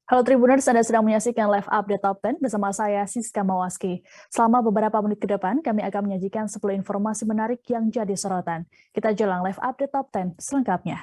Halo Tribuners, Anda sedang menyaksikan live update Top 10 bersama saya Siska Mawaski. Selama beberapa menit ke depan, kami akan menyajikan 10 informasi menarik yang jadi sorotan. Kita jelang live update Top 10 selengkapnya.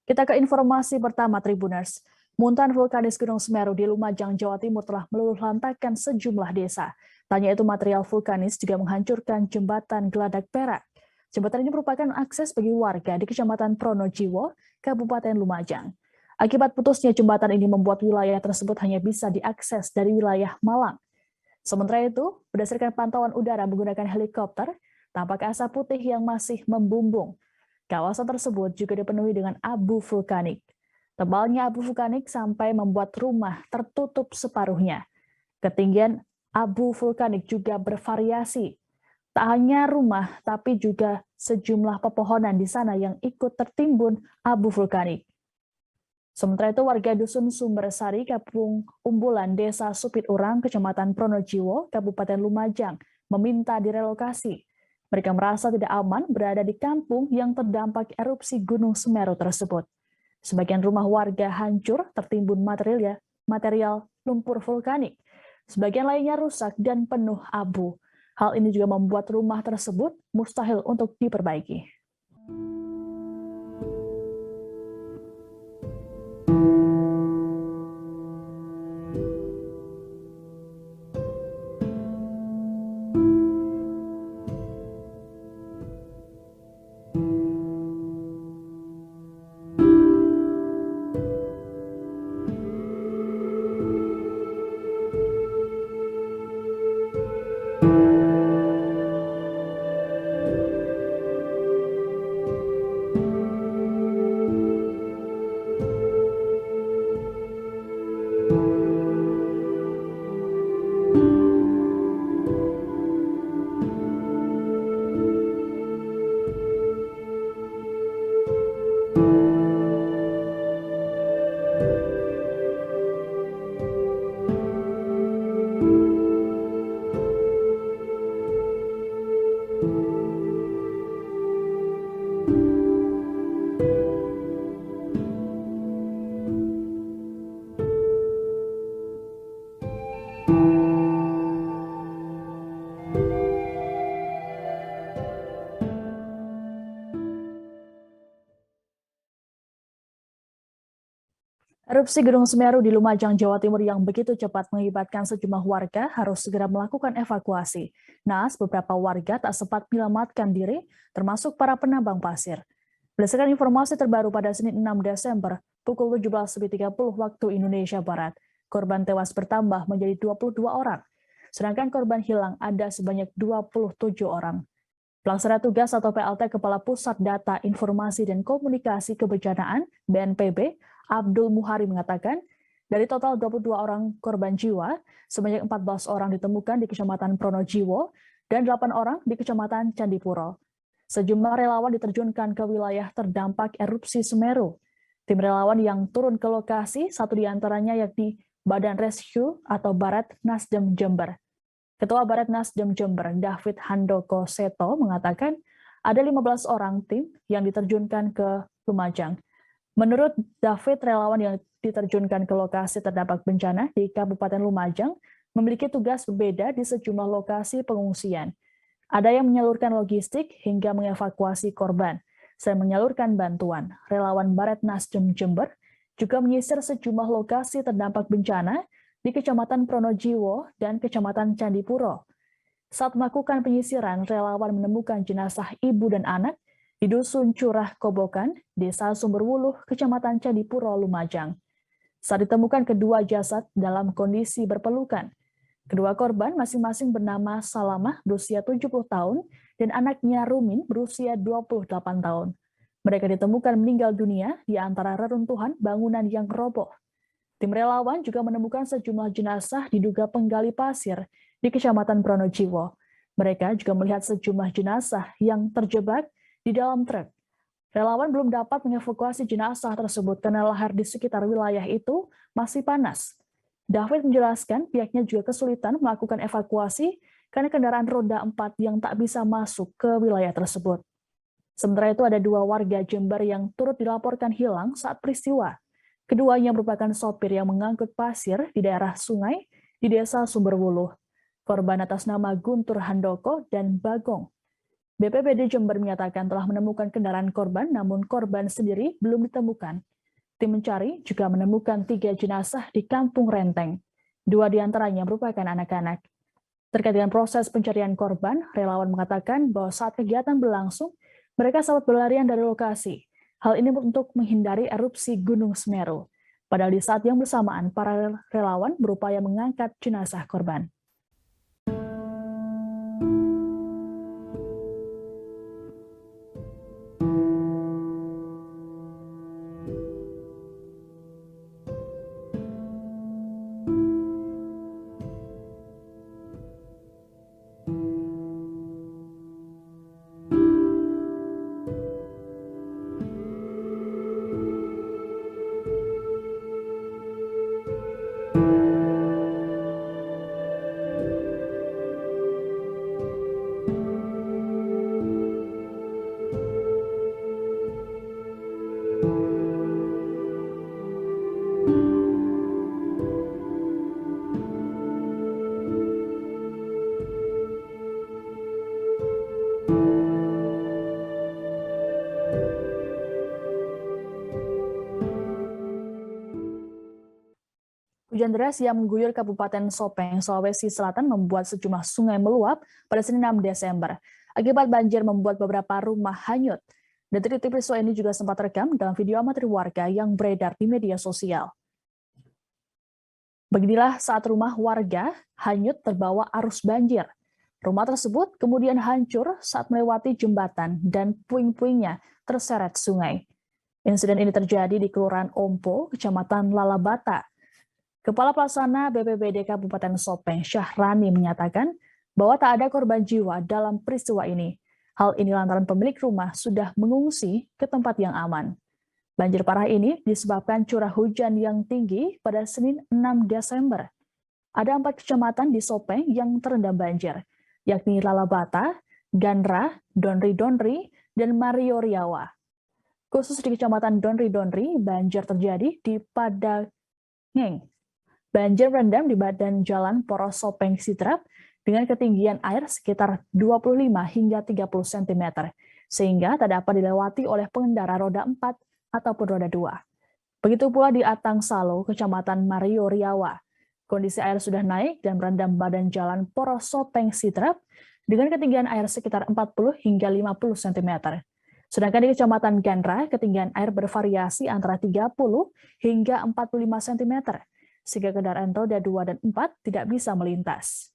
Kita ke informasi pertama Tribuners. Muntahan vulkanis Gunung Semeru di Lumajang, Jawa Timur telah meluluhlantakkan sejumlah desa. Tanya itu material vulkanis juga menghancurkan jembatan Geladak Perak. Jembatan ini merupakan akses bagi warga di Kecamatan Pronojiwo, Kabupaten Lumajang. Akibat putusnya jembatan ini membuat wilayah tersebut hanya bisa diakses dari wilayah Malang. Sementara itu, berdasarkan pantauan udara menggunakan helikopter, tampak asap putih yang masih membumbung. Kawasan tersebut juga dipenuhi dengan abu vulkanik. Tebalnya abu vulkanik sampai membuat rumah tertutup separuhnya. Ketinggian abu vulkanik juga bervariasi. Tak hanya rumah, tapi juga sejumlah pepohonan di sana yang ikut tertimbun abu vulkanik. Sementara itu, warga Dusun Sumbersari, Kampung Umbulan, Desa Supit Urang, Kecamatan Pronojiwo, Kabupaten Lumajang, meminta direlokasi. Mereka merasa tidak aman berada di kampung yang terdampak erupsi Gunung Semeru tersebut. Sebagian rumah warga hancur tertimbun material lumpur vulkanik. Sebagian lainnya rusak dan penuh abu. Hal ini juga membuat rumah tersebut mustahil untuk diperbaiki. Erupsi Gunung Semeru di Lumajang, Jawa Timur yang begitu cepat mengakibatkan sejumlah warga harus segera melakukan evakuasi. Naas, beberapa warga tak sempat menyelamatkan diri, termasuk para penambang pasir. Berdasarkan informasi terbaru pada Senin 6 Desember, pukul 17.30 waktu Indonesia Barat, korban tewas bertambah menjadi 22 orang, sedangkan korban hilang ada sebanyak 27 orang. Pelaksana tugas atau PLT Kepala Pusat Data Informasi dan Komunikasi Kebencanaan (BNPB), Abdul Muhari mengatakan, dari total 22 orang korban jiwa, sebanyak 14 orang ditemukan di Kecamatan Pronojiwo dan 8 orang di Kecamatan Candipuro. Sejumlah relawan diterjunkan ke wilayah terdampak erupsi Semeru. Tim relawan yang turun ke lokasi, satu di antaranya yakni Badan Rescue atau Baret Nasdem Jember. Ketua Baret Nasdem Jember, David Handoko Seto, mengatakan ada 15 orang tim yang diterjunkan ke Lumajang. Menurut David, relawan yang diterjunkan ke lokasi terdampak bencana di Kabupaten Lumajang memiliki tugas berbeda di sejumlah lokasi pengungsian. Ada yang menyalurkan logistik hingga mengevakuasi korban, selain menyalurkan bantuan. Relawan Baret Nasdem Jember juga menyisir sejumlah lokasi terdampak bencana di Kecamatan Pronojiwo dan Kecamatan Candipuro. Saat melakukan penyisiran, relawan menemukan jenazah ibu dan anak di Dusun Curah Kobokan, Desa Sumberwuluh, Kecamatan Candipuro, Lumajang. Saat ditemukan kedua jasad dalam kondisi berpelukan. Kedua korban masing-masing bernama Salamah berusia 70 tahun dan anaknya Rumin berusia 28 tahun. Mereka ditemukan meninggal dunia di antara reruntuhan bangunan yang roboh. Tim relawan juga menemukan sejumlah jenazah diduga penggali pasir di Kecamatan Pronojiwo. Mereka juga melihat sejumlah jenazah yang terjebak di dalam truk. Relawan belum dapat mengevakuasi jenazah tersebut karena lahar di sekitar wilayah itu masih panas. David menjelaskan pihaknya juga kesulitan melakukan evakuasi karena kendaraan roda 4 yang tak bisa masuk ke wilayah tersebut. Sementara itu ada 2 warga Jember yang turut dilaporkan hilang saat peristiwa. Keduanya merupakan sopir yang mengangkut pasir di daerah sungai di Desa Sumberwuluh. Korban atas nama Guntur Handoko dan Bagong. BPBD Jember menyatakan telah menemukan kendaraan korban, namun korban sendiri belum ditemukan. Tim mencari juga menemukan 3 jenazah di Kampung Renteng. 2 diantaranya merupakan anak-anak. Terkait dengan proses pencarian korban, relawan mengatakan bahwa saat kegiatan berlangsung, mereka sempat berlarian dari lokasi. Hal ini untuk menghindari erupsi Gunung Semeru. Padahal di saat yang bersamaan, para relawan berupaya mengangkat jenazah korban. Hujan deras yang mengguyur Kabupaten Sopeng, Sulawesi Selatan membuat sejumlah sungai meluap pada Senin 6 Desember. Akibat banjir membuat beberapa rumah hanyut. Detik-detik peristiwa ini juga sempat terekam dalam video amatir warga yang beredar di media sosial. Beginilah saat rumah warga hanyut terbawa arus banjir. Rumah tersebut kemudian hancur saat melewati jembatan dan puing-puingnya terseret sungai. Insiden ini terjadi di Kelurahan Ompo, Kecamatan Lalabata. Kepala Pelaksana BPBD Kabupaten Sopeng, Syahrani, menyatakan bahwa tak ada korban jiwa dalam peristiwa ini. Hal ini lantaran pemilik rumah sudah mengungsi ke tempat yang aman. Banjir parah ini disebabkan curah hujan yang tinggi pada Senin 6 Desember. Ada 4 kecamatan di Sopeng yang terendam banjir, yakni Lalabata, Gandra, Donri-Donri, dan Mario Riawa. Khusus di Kecamatan Donri-Donri, banjir terjadi di Padangeng. Banjir merendam di badan jalan Poros Sopeng Sidrap dengan ketinggian air sekitar 25 hingga 30 cm, sehingga tak dapat dilewati oleh pengendara roda 4 ataupun roda 2. Begitu pula di Atang Salo, Kecamatan Mario Riawa. Kondisi air sudah naik dan merendam badan jalan Poros Sopeng Sidrap dengan ketinggian air sekitar 40 hingga 50 cm. Sedangkan di Kecamatan Gandra, ketinggian air bervariasi antara 30 hingga 45 cm, sehingga kendaraan roda 2 dan 4 tidak bisa melintas.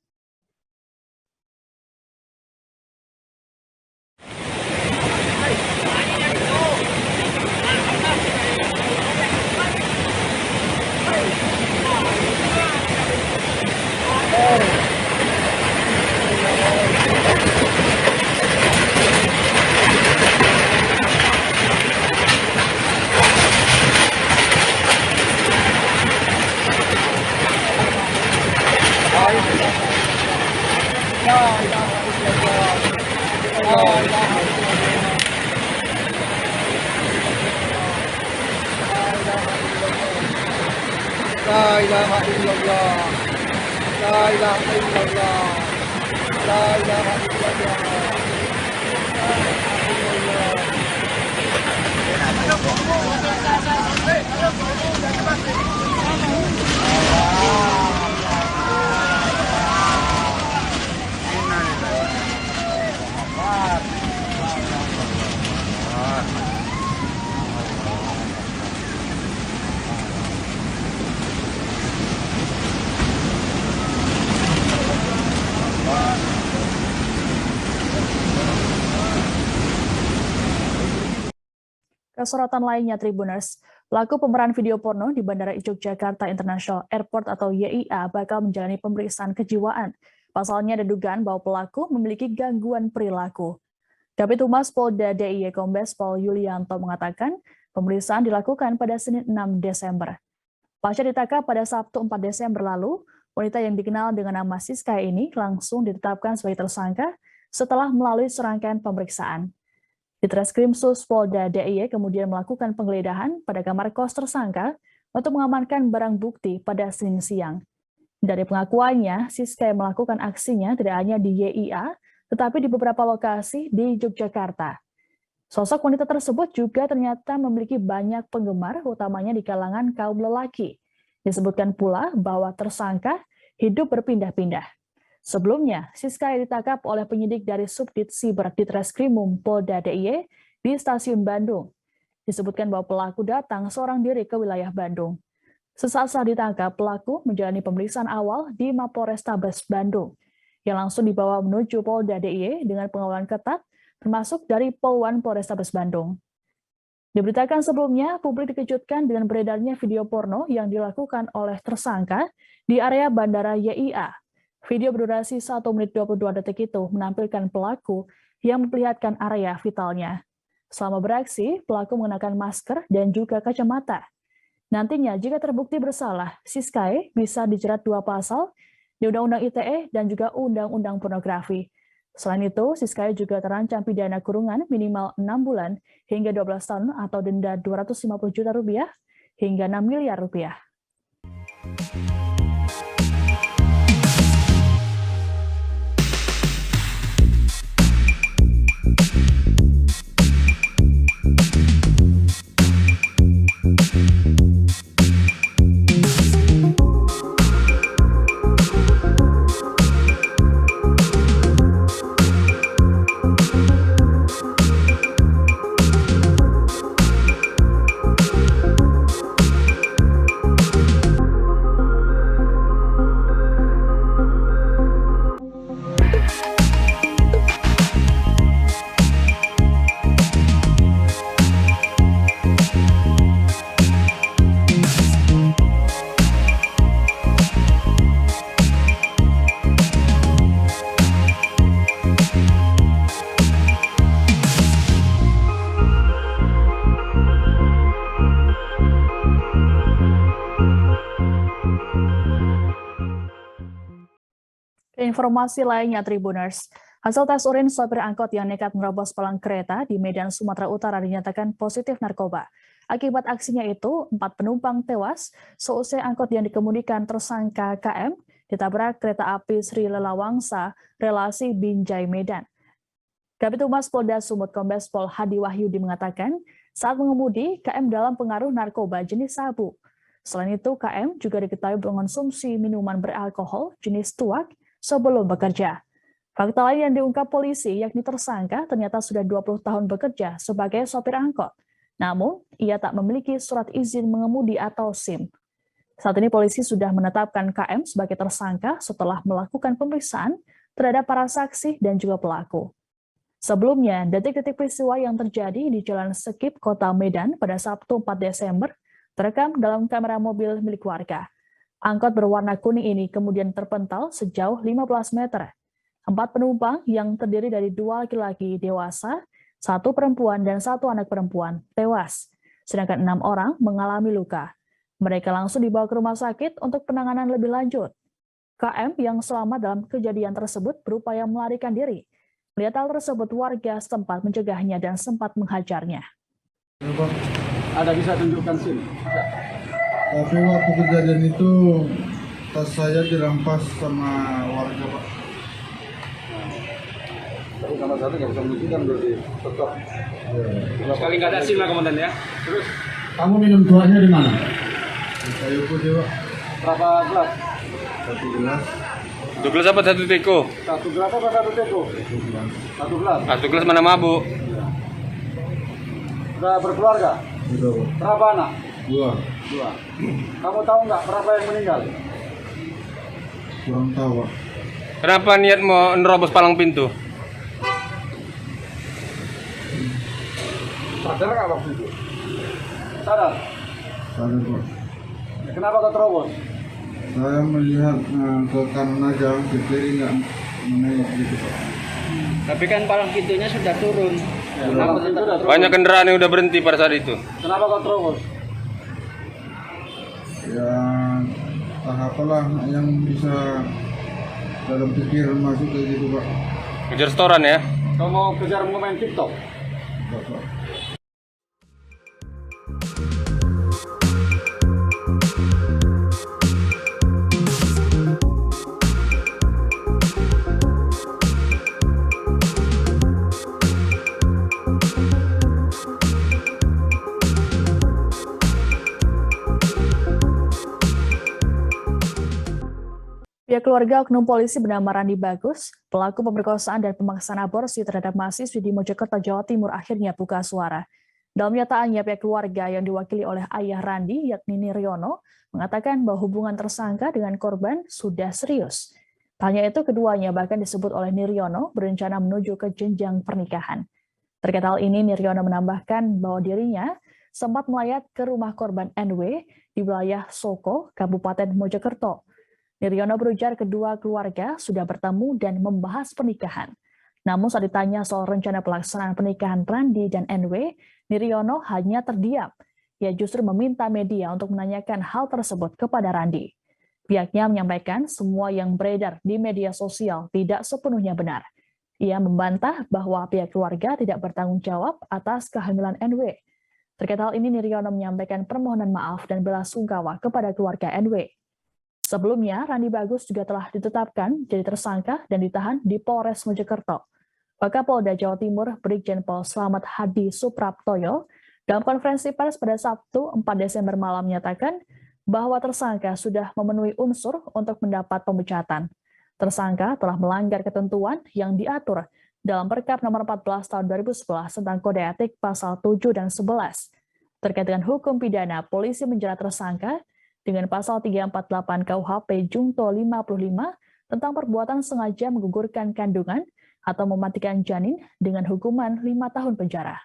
La ilaha illallah. La ilaha illallah. La ilaha illallah. Kesorotan lainnya, Tribuners, pelaku pemeran video porno di Bandara Yogyakarta International Airport atau YIA bakal menjalani pemeriksaan kejiwaan. Pasalnya ada dugaan bahwa pelaku memiliki gangguan perilaku. Kabid Humas Polda DIY Kombes Pol Yulianto mengatakan pemeriksaan dilakukan pada Senin 6 Desember. Pasca ditangkap pada Sabtu 4 Desember lalu, wanita yang dikenal dengan nama Siska ini langsung ditetapkan sebagai tersangka setelah melalui serangkaian pemeriksaan. Ditreskrimsus Polda DIY kemudian melakukan penggeledahan pada kamar kos tersangka untuk mengamankan barang bukti pada Senin siang. Dari pengakuannya, Siska melakukan aksinya tidak hanya di YIA, tetapi di beberapa lokasi di Yogyakarta. Sosok wanita tersebut juga ternyata memiliki banyak penggemar, utamanya di kalangan kaum lelaki. Disebutkan pula bahwa tersangka hidup berpindah-pindah. Sebelumnya, Siska ditangkap oleh penyidik dari Subdit Siber Ditreskrimum Polda DIY di Stasiun Bandung. Disebutkan bahwa pelaku datang seorang diri ke wilayah Bandung. Sesaat setelah ditangkap, pelaku menjalani pemeriksaan awal di Mapolrestabes Bandung, yang langsung dibawa menuju Polda DIY dengan pengawalan ketat, termasuk dari Polwan Polrestabes Bandung. Diberitakan sebelumnya, publik dikejutkan dengan beredarnya video porno yang dilakukan oleh tersangka di area Bandara YIA. Video berdurasi 1 menit 22 detik itu menampilkan pelaku yang memperlihatkan area vitalnya. Selama beraksi, pelaku mengenakan masker dan juga kacamata. Nantinya, jika terbukti bersalah, Siska bisa dijerat 2 pasal di Undang-Undang ITE dan juga Undang-Undang Pornografi. Selain itu, Siska juga terancam pidana kurungan minimal 6 bulan hingga 12 tahun atau denda Rp250 juta hingga Rp6 miliar. Informasi lainnya, Tribuners. Hasil tes urin sopir angkot yang nekat menerobos palang kereta di Medan, Sumatera Utara dinyatakan positif narkoba. Akibat aksinya itu, 4 penumpang tewas seusai angkot yang dikemudikan tersangka KM ditabrak kereta api Sri Lelawangsa, relasi Binjai Medan. Kabid Humas Polda Sumut Kombes Pol Hadi Wahyudi mengatakan, saat mengemudi, KM dalam pengaruh narkoba jenis sabu. Selain itu, KM juga diketahui mengonsumsi minuman beralkohol jenis tuak sebelum bekerja. Fakta lain yang diungkap polisi yakni tersangka ternyata sudah 20 tahun bekerja sebagai sopir angkot. Namun, ia tak memiliki surat izin mengemudi atau SIM. Saat ini polisi sudah menetapkan KM sebagai tersangka setelah melakukan pemeriksaan terhadap para saksi dan juga pelaku. Sebelumnya, detik-detik peristiwa yang terjadi di Jalan Sekip, Kota Medan pada Sabtu 4 Desember terekam dalam kamera mobil milik warga. Angkot berwarna kuning ini kemudian terpental sejauh 15 meter. 4 penumpang yang terdiri dari 2 laki-laki dewasa, 1 perempuan dan 1 anak perempuan tewas, sedangkan 6 orang mengalami luka. Mereka langsung dibawa ke rumah sakit untuk penanganan lebih lanjut. KM yang selamat dalam kejadian tersebut berupaya melarikan diri. Melihat hal tersebut, warga sempat mencegahnya dan sempat menghajarnya. Ada bisa tunjukkan SIM? Tapi waktu kejadian itu tas saya dirampas sama warga, Pak. Tapi sama satu nggak bisa menunjukkan berarti tetap. Sekali nggak ada SIM lah komandan ya. Terus Kamu minum tuanya di mana? Di kayu putih, Pak. berapa gelas? 1 gelas. 1 gelas apa 1 teko? 1 gelas apa 1 teko? 1 gelas. 1 gelas mana mabuk? Udah berkeluarga? Sudah, Pak. Berapa anak? 2. 2. Kamu tahu nggak berapa yang meninggal? Kurang tahu, Pak. Kenapa niat mau nerobos palang pintu? Sadar nggak waktu itu? Sadar? Sadar, Pak. Kenapa kau terobos? Saya melihat ke kanan aja, ke kiri nggak menengok gitu, Pak. Tapi kan palang pintunya sudah turun. Kenapa itu udah terobos? Banyak kendaraan yang udah berhenti pada saat itu. Kenapa kau terobos? Ya, entah apalah yang bisa dalam pikiran masuk kayak gitu, Pak. Kejar setoran ya. Kau mau kejar mau main TikTok? Pak. Pihak keluarga oknum polisi bernama Randi Bagus, pelaku pemerkosaan dan pemaksaan aborsi terhadap mahasiswi di Mojokerto, Jawa Timur akhirnya buka suara. Dalam nyataannya, pihak keluarga yang diwakili oleh ayah Randi, yakni Niryono, mengatakan bahwa hubungan tersangka dengan korban sudah serius. Tak hanya itu, keduanya bahkan disebut oleh Niryono berencana menuju ke jenjang pernikahan. Terkait hal ini, Niryono menambahkan bahwa dirinya sempat melayat ke rumah korban NW di wilayah Soko, Kabupaten Mojokerto. Niryono berujar kedua keluarga sudah bertemu dan membahas pernikahan. Namun saat ditanya soal rencana pelaksanaan pernikahan Randi dan NW, Niryono hanya terdiam. Ia justru meminta media untuk menanyakan hal tersebut kepada Randi. Pihaknya menyampaikan semua yang beredar di media sosial tidak sepenuhnya benar. Ia membantah bahwa pihak keluarga tidak bertanggung jawab atas kehamilan NW. Terkait hal ini, Niryono menyampaikan permohonan maaf dan belasungkawa kepada keluarga NW. Sebelumnya, Randi Bagus juga telah ditetapkan jadi tersangka dan ditahan di Polres Mojokerto. Wakapolda Jawa Timur Brigjen Pol Slamet Hadi Supraptoyo dalam konferensi pers pada Sabtu 4 Desember malam menyatakan bahwa tersangka sudah memenuhi unsur untuk mendapat pemecatan. Tersangka telah melanggar ketentuan yang diatur dalam Perkap nomor 14 tahun 2011 tentang Kode Etik pasal 7 dan 11. Terkait dengan hukum pidana, polisi menjerat tersangka dengan pasal 348 KUHP Junto 55 tentang perbuatan sengaja menggugurkan kandungan atau mematikan janin dengan hukuman 5 tahun penjara.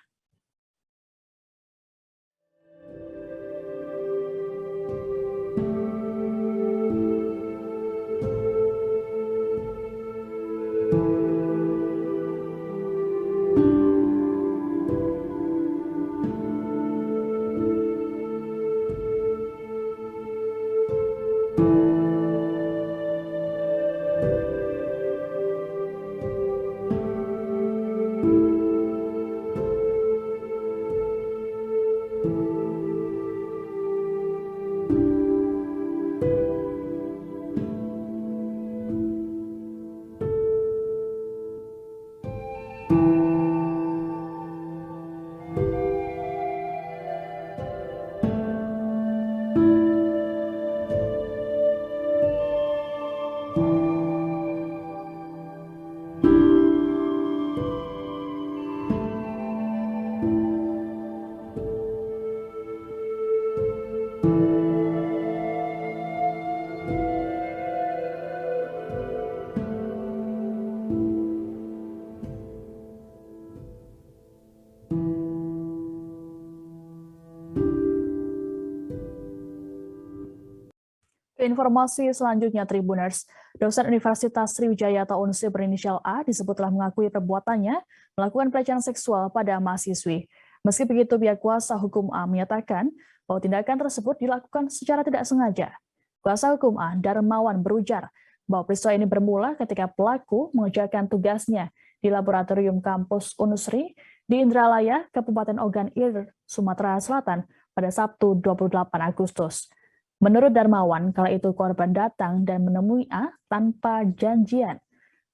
Informasi selanjutnya, Tribuners, dosen Universitas Sriwijaya atau UNSI berinisial A disebut telah mengakui perbuatannya melakukan pelecehan seksual pada mahasiswi. Meski begitu, pihak kuasa hukum A menyatakan bahwa tindakan tersebut dilakukan secara tidak sengaja. Kuasa hukum A, Darmawan, berujar bahwa peristiwa ini bermula ketika pelaku mengerjakan tugasnya di laboratorium kampus Unsri di Indralaya, Kabupaten Ogan Ilir, Sumatera Selatan pada Sabtu 28 Agustus. Menurut Darmawan, kala itu korban datang dan menemui A tanpa janjian.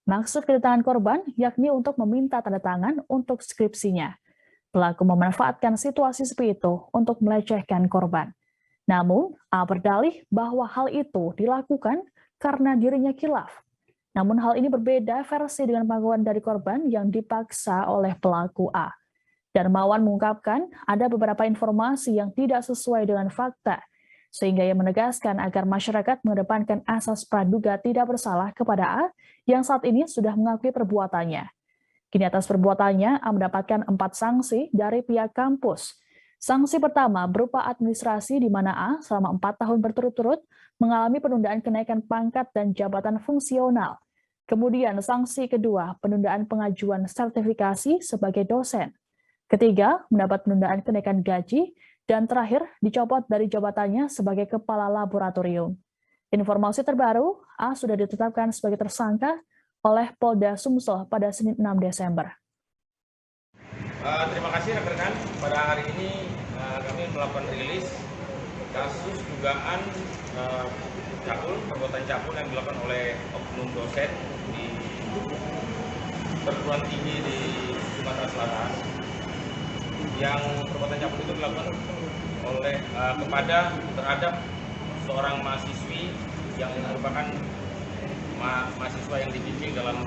Maksud kedatangan korban yakni untuk meminta tanda tangan untuk skripsinya. Pelaku memanfaatkan situasi seperti itu untuk melecehkan korban. Namun, A berdalih bahwa hal itu dilakukan karena dirinya khilaf. Namun hal ini berbeda versi dengan pengakuan dari korban yang dipaksa oleh pelaku A. Darmawan mengungkapkan ada beberapa informasi yang tidak sesuai dengan fakta, sehingga ia menegaskan agar masyarakat mengedepankan asas praduga tidak bersalah kepada A yang saat ini sudah mengakui perbuatannya. Kini atas perbuatannya, A mendapatkan 4 sanksi dari pihak kampus. Sanksi pertama berupa administrasi di mana A selama 4 tahun berturut-turut mengalami penundaan kenaikan pangkat dan jabatan fungsional. Kemudian sanksi kedua, penundaan pengajuan sertifikasi sebagai dosen. Ketiga, mendapat penundaan kenaikan gaji. Dan terakhir, dicopot dari jabatannya sebagai kepala laboratorium. Informasi terbaru, A sudah ditetapkan sebagai tersangka oleh Polda Sumsel pada Senin 6 Desember. Terima kasih rekan-rekan. Pada hari ini kami melakukan rilis kasus dugaan perbuatan cabul yang dilakukan oleh oknum dosen di perguruan tinggi di Sumatera Selatan. Yang perbuatan cabul itu dilakukan terhadap seorang mahasiswi yang merupakan mahasiswa yang dibimbing dalam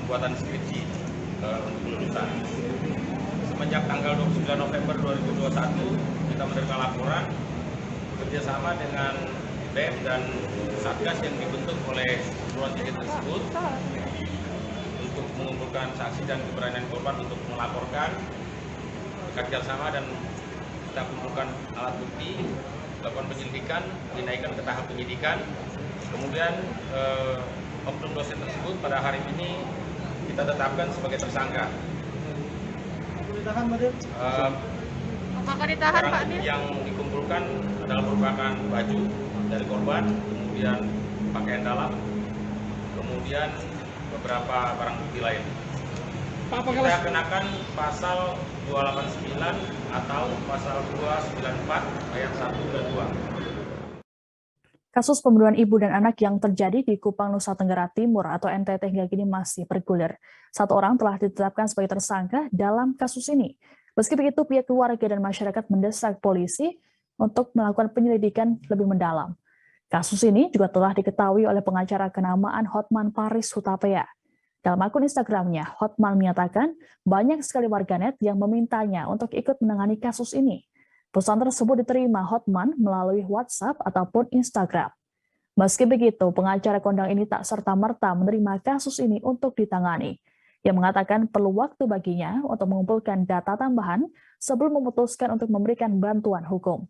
pembuatan skripsi untuk kelulusan. Semenjak tanggal 29 November 2021 kita menerima laporan bekerjasama dengan BEM dan Satgas yang dibentuk oleh perguruan tinggi tersebut untuk mengumpulkan saksi dan keberanian korban untuk melaporkan, bekerjasama dan kita kumpulkan alat bukti, lakukan penyelidikan, dinaikkan ke tahap penyidikan. Kemudian oknum dosen tersebut pada hari ini kita tetapkan sebagai tersangka. Apakah ditahan, Pak Dir? Yang dikumpulkan adalah merupakan baju dari korban, kemudian pakaian dalam, kemudian beberapa barang bukti lain. Kita kenakan pasal 289 atau pasal 294 ayat 1 dan 2. Kasus pembunuhan ibu dan anak yang terjadi di Kupang, Nusa Tenggara Timur atau NTT hingga kini masih bergulir. 1 orang telah ditetapkan sebagai tersangka dalam kasus ini. Meski begitu, pihak keluarga dan masyarakat mendesak polisi untuk melakukan penyelidikan lebih mendalam. Kasus ini juga telah diketahui oleh pengacara kenamaan Hotman Paris Hutapea. Dalam akun Instagramnya, Hotman menyatakan banyak sekali warganet yang memintanya untuk ikut menangani kasus ini. Pesan tersebut diterima Hotman melalui WhatsApp ataupun Instagram. Meski begitu, pengacara kondang ini tak serta-merta menerima kasus ini untuk ditangani. Yang mengatakan perlu waktu baginya untuk mengumpulkan data tambahan sebelum memutuskan untuk memberikan bantuan hukum.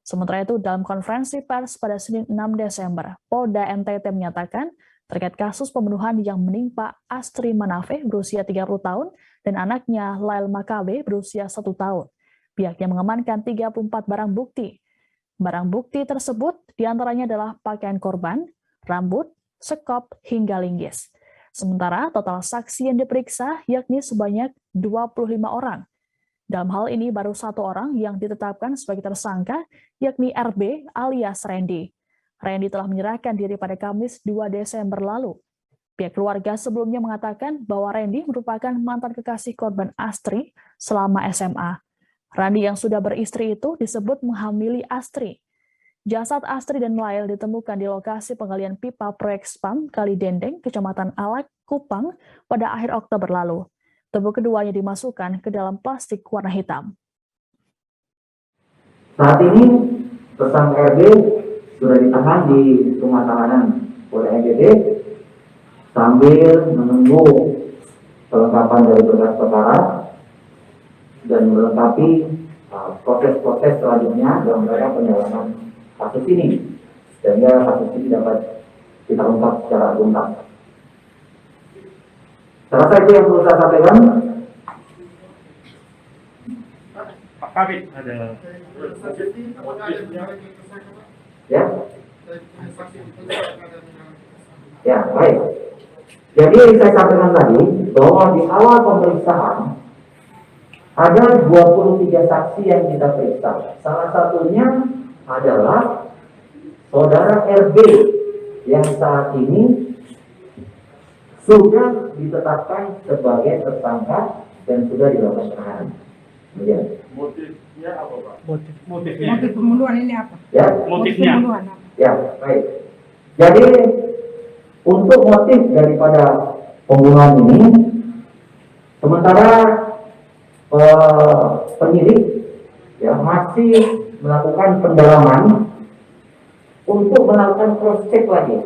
Sementara itu, dalam konferensi pers pada Senin 6 Desember, Polda NTT menyatakan terkait kasus pembunuhan yang menimpa Astri Manafe berusia 30 tahun dan anaknya Lail Makabe berusia 1 tahun. Pihaknya mengamankan 34 barang bukti. Barang bukti tersebut diantaranya adalah pakaian korban, rambut, sekop, hingga linggis. Sementara total saksi yang diperiksa yakni sebanyak 25 orang. Dalam hal ini baru 1 orang yang ditetapkan sebagai tersangka, yakni RB alias Randy. Randy telah menyerahkan diri pada Kamis 2 Desember lalu. Pihak keluarga sebelumnya mengatakan bahwa Randy merupakan mantan kekasih korban Astri selama SMA. Randy yang sudah beristri itu disebut menghamili Astri. Jasad Astri dan Lail ditemukan di lokasi penggalian pipa proyek SPAM Kali Dendeng, Kecamatan Alak, Kupang pada akhir Oktober lalu. Tubuh keduanya dimasukkan ke dalam plastik warna hitam. Saat ini tersangka RB sudah ditahan di rumah tahanan Polda NTT sambil menunggu kelengkapan dari berkas perkara dan melengkapi proses-proses selanjutnya dalam rangka pendalaman kasus ini, sehingga kasus ini dapat kita ungkap secara tuntas. Saya rasa itu yang perlu saya sampaikan. Pak Kabit ada. Ya. Ya, baik. Jadi saya sampaikan tadi bahwa di awal pemeriksaan ada 23 saksi yang kita periksa. Salah satunya adalah saudara RB yang saat ini sudah ditetapkan sebagai tersangka dan sudah dilakukan penahanan. Kemudian Motifnya apa, Pak? Motif pembunuhan ini apa? ya, Motifnya. Pembunuhan apa? ya, baik. Jadi untuk motif daripada pembunuhan ini, sementara penyidik ya masih melakukan pendalaman untuk melakukan cross check lagi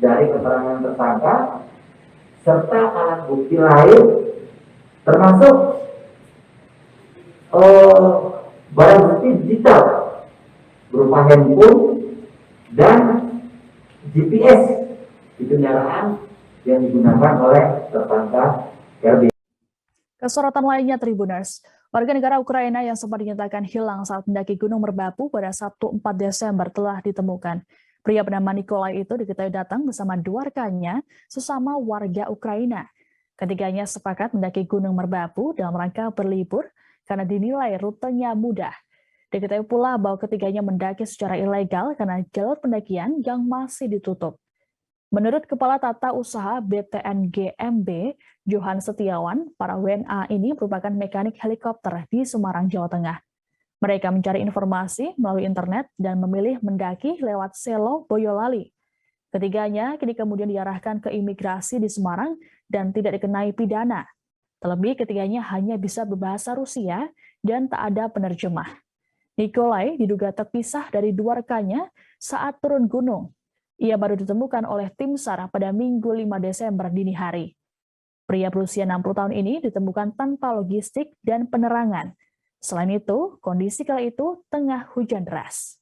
dari keterangan tersangka serta alat bukti lain, termasuk barang bukti digital berupa handphone dan GPS di kendaraan yang digunakan oleh tersangka RB. Kesorotan lainnya Tribuners, warga negara Ukraina yang sempat dinyatakan hilang saat mendaki Gunung Merbabu pada Sabtu 4 Desember telah ditemukan. Pria bernama Nikolai itu diketahui datang bersama 2 rekannya sesama warga Ukraina. Ketiganya sepakat mendaki Gunung Merbabu dalam rangka berlibur karena dinilai rutenya mudah. Diketahui pula bahwa ketiganya mendaki secara ilegal karena jalur pendakian yang masih ditutup. Menurut Kepala Tata Usaha BTNGMB, Johan Setiawan, para WNA ini merupakan mekanik helikopter di Semarang, Jawa Tengah. Mereka mencari informasi melalui internet dan memilih mendaki lewat Selo Boyolali. Ketiganya kini kemudian diarahkan ke imigrasi di Semarang dan tidak dikenai pidana. Terlebih ketiganya hanya bisa berbahasa Rusia dan tak ada penerjemah. Nikolai diduga terpisah dari dua rekannya saat turun gunung. Ia baru ditemukan oleh tim SAR pada Minggu 5 Desember dini hari. Pria berusia 60 tahun ini ditemukan tanpa logistik dan penerangan. Selain itu, kondisi kala itu tengah hujan deras.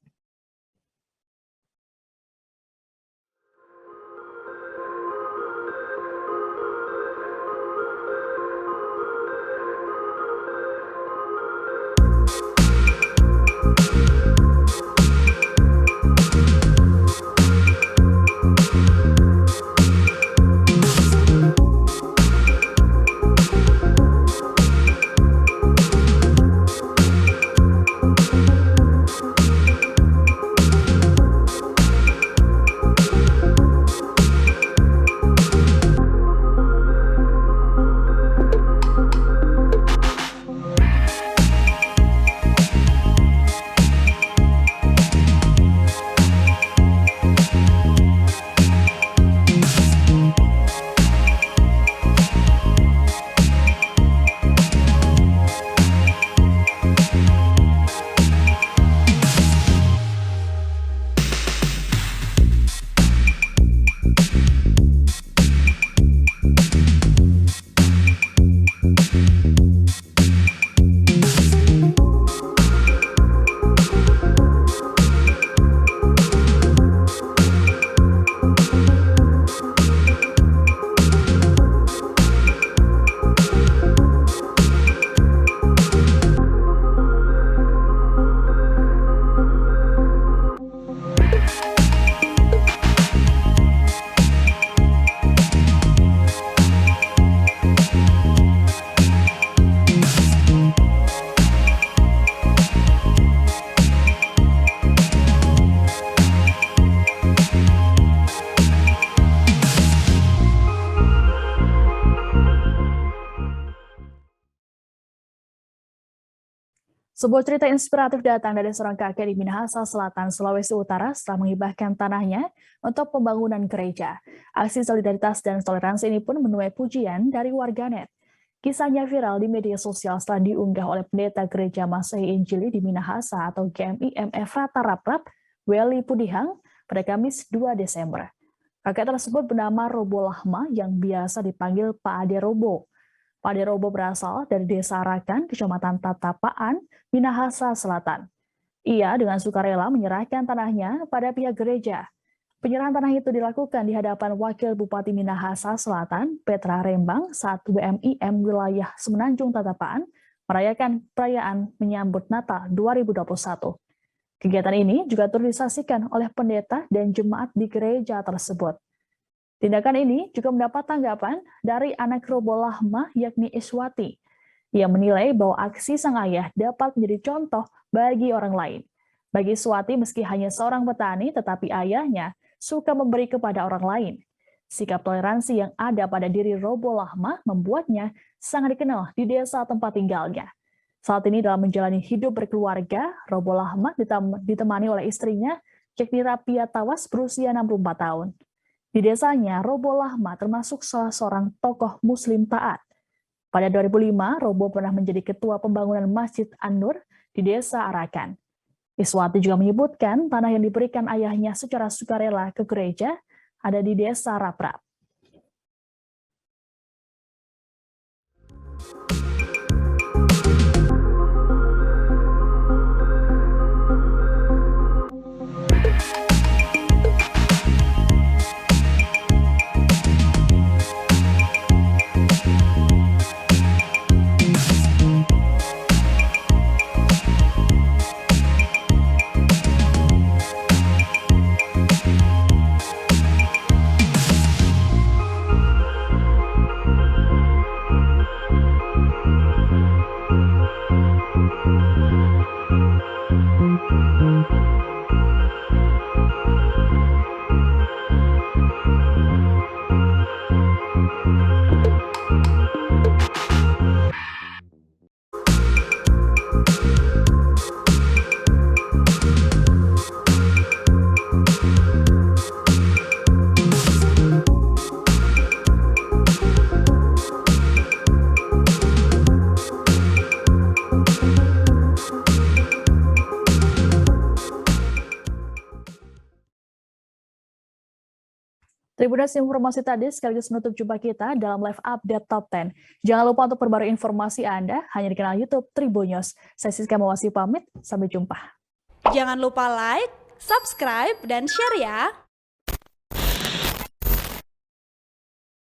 Sebuah cerita inspiratif datang dari seorang kakek di Minahasa Selatan, Sulawesi Utara setelah menghibahkan tanahnya untuk pembangunan gereja. Aksi solidaritas dan toleransi ini pun menuai pujian dari warganet. Kisahnya viral di media sosial setelah diunggah oleh pendeta Gereja Masehi Injili di Minahasa atau GMI-MF Rataraprap, Weli Pudihang, pada Kamis 2 Desember. Kakek tersebut bernama Robo Lahma yang biasa dipanggil Pak Ade Robo. Pak Ade Robo berasal dari Desa Arakan, Kecamatan Tatapaan, Minahasa Selatan. Ia dengan sukarela menyerahkan tanahnya pada pihak gereja. Penyerahan tanah itu dilakukan di hadapan Wakil Bupati Minahasa Selatan, Petra Rembang, saat WMIM wilayah Semenanjung Tatapaan merayakan perayaan menyambut Natal 2021. Kegiatan ini juga turut disaksikan oleh pendeta dan jemaat di gereja tersebut. Tindakan ini juga mendapat tanggapan dari anak Robo Lahma yakni Iswati. Ia menilai bahwa aksi sang ayah dapat menjadi contoh bagi orang lain. Bagi Iswati meski hanya seorang petani tetapi ayahnya suka memberi kepada orang lain. Sikap toleransi yang ada pada diri Robo Lahma membuatnya sangat dikenal di desa tempat tinggalnya. Saat ini dalam menjalani hidup berkeluarga, Robo Lahma ditemani oleh istrinya yakni Rapia Tawas berusia 64 tahun. Di desanya, Robo Lahma termasuk salah seorang tokoh Muslim taat. Pada 2005, Robo pernah menjadi ketua pembangunan Masjid An-Nur di Desa Arakan. Iswati juga menyebutkan tanah yang diberikan ayahnya secara sukarela ke gereja ada di Desa Raprap. Tribuners, informasi tadi sekaligus menutup jumpa kita dalam live update Top 10. Jangan lupa untuk perbarui informasi Anda hanya di kanal YouTube Tribunnews. Saya Siska Mawasi pamit, sampai jumpa. Jangan lupa like, subscribe, dan share ya.